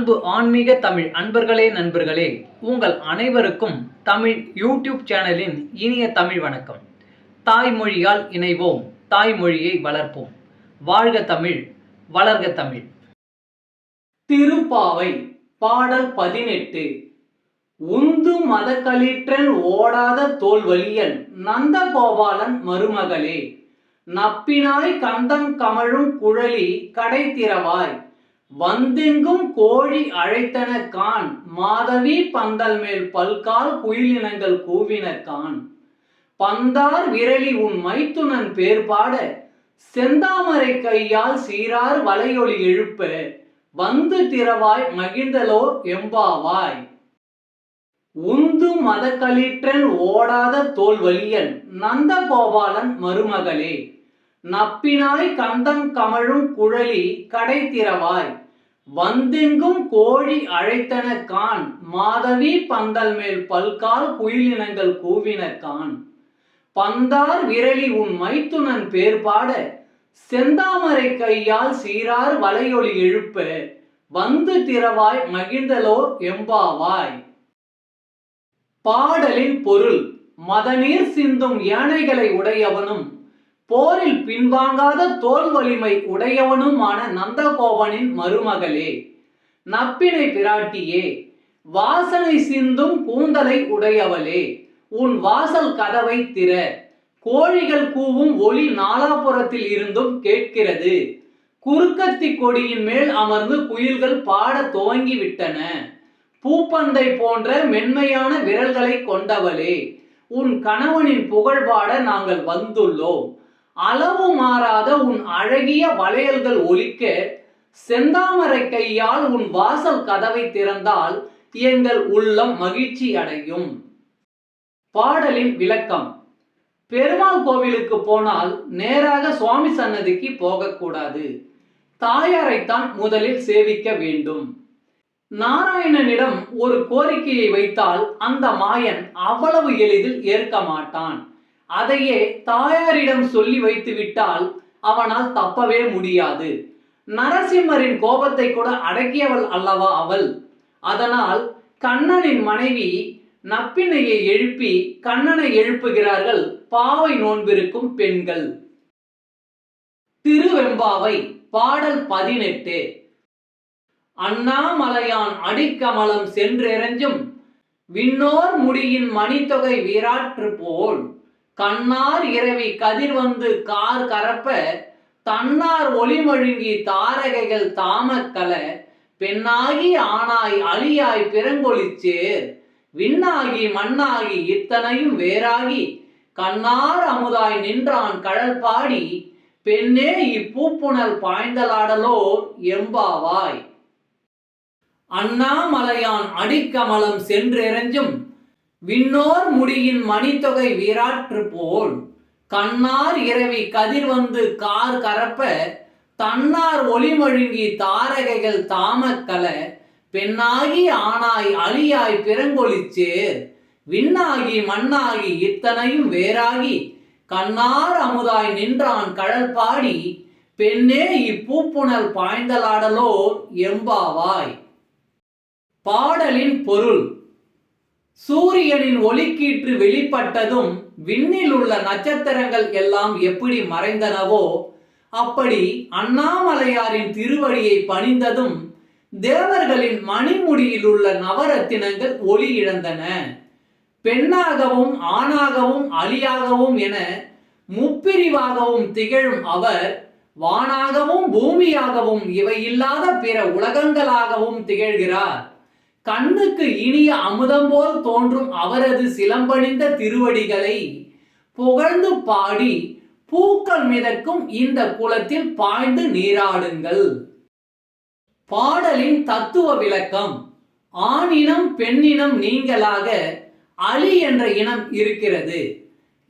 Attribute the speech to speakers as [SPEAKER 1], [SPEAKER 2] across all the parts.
[SPEAKER 1] அன்பு ஆன்மீக தமிழ் அன்பர்களே நண்பர்களே, உங்கள் அனைவருக்கும் தமிழ் யூடியூப் சேனலின் இனிய தமிழ் வணக்கம். தாய்மொழியால் இணைவோம், தாய்மொழியை வளர்ப்போம். வாழ்க தமிழ், வளர்க தமிழ். திருப்பாவை பாடல் 18. உந்து மதக்களிற்றன் ஓடாத தோல்வலியன் நந்தகோபாலன் மருமகளே, நப்பினாய் கந்தம் கமழும் குழலி கடை திறவாய், வந்தெங்கும் கோழி அழைத்தன கான், மாதவி பந்தல் மேல் பல்கால் குயிலினங்கள் கூவின கான், பந்தார் விரலி உன் மைத்துனன் பேர் பாட, செந்தாமரை கையால் சீரார் வலையொலி எழுப்ப, வந்து திறவாய் மகிழ்ந்தலோர் எம்பாவாய். உந்து மதக்களிற்றன் ஓடாத தோல்வலியன் நந்தகோபாலன் மருமகளே, நப்பினாய் கந்தம் கமழும் குழலி கடை திறவாய், வந்தெங்கும் கோழி அழைத்தன கான், மாதவி பந்தல் மேல் பல்கால் குயிலினங்கள் கூவின கான், பந்தார் விரலி உன் மைத்துனன் பேர் பாட, செந்தாமரை கையால் சீரார் வலையொலி எழுப்ப, வந்து திறவாய் மகிழ்ந்தலோர் எம்பாவாய். பாடலின் பொருள்: மதநீர் சிந்தும் யானைகளை உடையவனும் போரில் பின்வாங்காத தோல் வலிமை உடையவனுமான நந்தகோபனின் மருமகளே, நப்பினை பிராட்டியே, வாசனை சிந்தும் கூந்தலை உடையவளே, உன் வாசல் கதவை திற. கோழிகள் கூவும் ஒலி நாலாபுரத்தில் இருந்தும் கேட்கிறது. குறுக்கத்தி கொடியின் மேல் அமர்ந்து குயில்கள் பாட துவங்கிவிட்டன. பூப்பந்தை போன்ற மென்மையான விரல்களை கொண்டவளே, உன் கணவனின் புகழ் பாட நாங்கள் வந்துள்ளோம். அளவு மாறாத உன் அழகிய வளையல்கள் ஒலிக்க, செந்தாமரை கையால் உன் வாசல் கதவை திறந்தால் எங்கள் உள்ளம் மகிழ்ச்சி அடையும். பாடலின் விளக்கம்: பெருமாள் கோவிலுக்கு போனால் நேராக சுவாமி சன்னதிக்கு போகக்கூடாது. தாயாரைத்தான் முதலில் சேவிக்க வேண்டும். நாராயணனிடம் ஒரு கோரிக்கையை வைத்தால் அந்த மாயன் அவ்வளவு எளிதில் ஏற்க மாட்டான். அதையே தாயாரிடம் சொல்லி வைத்து விட்டால் அவனால் தப்பவே முடியாது. நரசிம்மரின் கோபத்தை கூட அடக்கியவள் அல்லவா அவள். அதனால் கண்ணனின் மனைவி நப்பினையை எழுப்பி கண்ணனை எழுப்புகிறார்கள் பாவை நோன்பிருக்கும் பெண்கள். திருவெம்பாவை பாடல் 18. அண்ணாமலையான் அடிக்கமலம் சென்றெறஞ்சும் விண்ணோர் முடியின் மணித்தொகை வீராற்று போல், கண்ணார் இரவி கதிர் வந்து கார் கரப்ப, தன்னார் ஒளிமழுங்கி தாரகைகள் தாமக்கல, பெண்ணாகி ஆனாய் அழியாய் பிறங்கொழிச்சேர், விண்ணாகி மண்ணாகி இத்தனையும் வேறாகி, கண்ணார் அமுதாய் நின்றான் கழல் பாடி, பெண்ணே இப்பூப்புணல் பாய்ந்தலாடலோர் எம்பாவாய். அண்ணாமலையான் அடிக்கமலம் சென்றெறஞ்சும் விண்ணோர் முடியின் மணித்தொகை வீராற்று போல், கண்ணார் இரவி கதிர் வந்து கார் கரப்ப, தன்னார் ஒளிமழுங்கி தாரகைகள் தாமக்கல, பெண்ணாகி ஆனாய் அழியாய் பிறங்கொழிச்சேர், விண்ணாகி மண்ணாகி இத்தனையும் வேறாகி, கண்ணார் அமுதாய் நின்றான் கழல் பாடி, பெண்ணே இப்பூப்புணல் பாய்ந்தலாடலோர் எம்பாவாய். பாடலின் பொருள்: சூரியனின் ஒளிக்கீற்று வெளிப்பட்டதும் விண்ணில் உள்ள நட்சத்திரங்கள் எல்லாம் எப்படி மறைந்தனவோ, அப்படி அண்ணாமலையாரின் திருவடியை பணிந்ததும் தேவர்களின் மணிமுடியில் உள்ள நவரத்தினங்கள் ஒளி இழந்தன. பெண்ணாகவும் ஆணாகவும் அலியாகவும் என முப்பிரிவாகவும் திகழும் அவர், வானாகவும் பூமியாகவும் இவையில்லாத பிற உலகங்களாகவும் திகழ்கிறார். கண்ணுக்கு இனிய அமுதம் போல் தோன்றும் அவரது சிலம்பணிந்த திருவடிகளை புகழ்ந்து பாடி பூக்கள் மிதக்கும் இந்த குளத்தில் பாய்ந்து நீராடுங்கள். பாடலின் தத்துவ விளக்கம்: ஆணினம் பெண்ணினம் நீங்களாக அலி என்ற இனம் இருக்கிறது.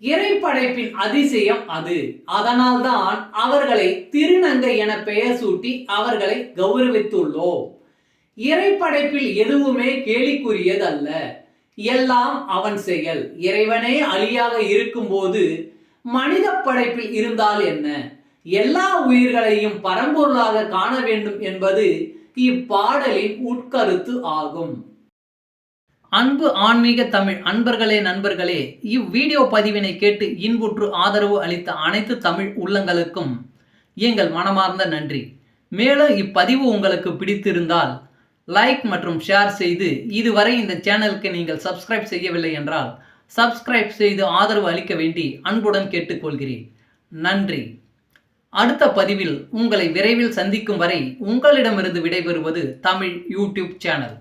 [SPEAKER 1] இறைப்படைப்பின் அதிசயம் அது. அதனால்தான் அவர்களை திருநங்கை என பெயர் சூட்டி அவர்களை கௌரவித்துள்ளோம். இறைப்படைப்பில் எதுவுமே கேலிக்குரியதல்ல, எல்லாம் அவன் செயல். இறைவனே அலியாக இருக்கும்போது மனித படைப்பில் இருந்தால் என்ன? எல்லா உயிர்களையும் பரம்பொருளாக காண வேண்டும் என்பது இப்பாடலின் உட்கருத்து ஆகும். அன்பு ஆன்மீக தமிழ் அன்பர்களே நண்பர்களே, இவ்வீடியோ பதிவினை கேட்டு இன்புற்று ஆதரவு அளித்த அனைத்து தமிழ் உள்ளங்களுக்கும் எங்கள் மனமார்ந்த நன்றி. மேலும் இப்பதிவு உங்களுக்கு பிடித்திருந்தால் லைக் மற்றும் ஷேர் செய்து, இதுவரை இந்த சேனலுக்கு நீங்கள் சப்ஸ்கிரைப் செய்யவில்லை என்றால் சப்ஸ்கிரைப் செய்து ஆதரவு அளிக்க வேண்டி அன்புடன் கேட்டுக்கொள்கிறேன். நன்றி. அடுத்த பதிவில் உங்களை விரைவில் சந்திக்கும் வரை உங்களிடமிருந்து விடைபெறுவது தமிழ் யூடியூப் சேனல்.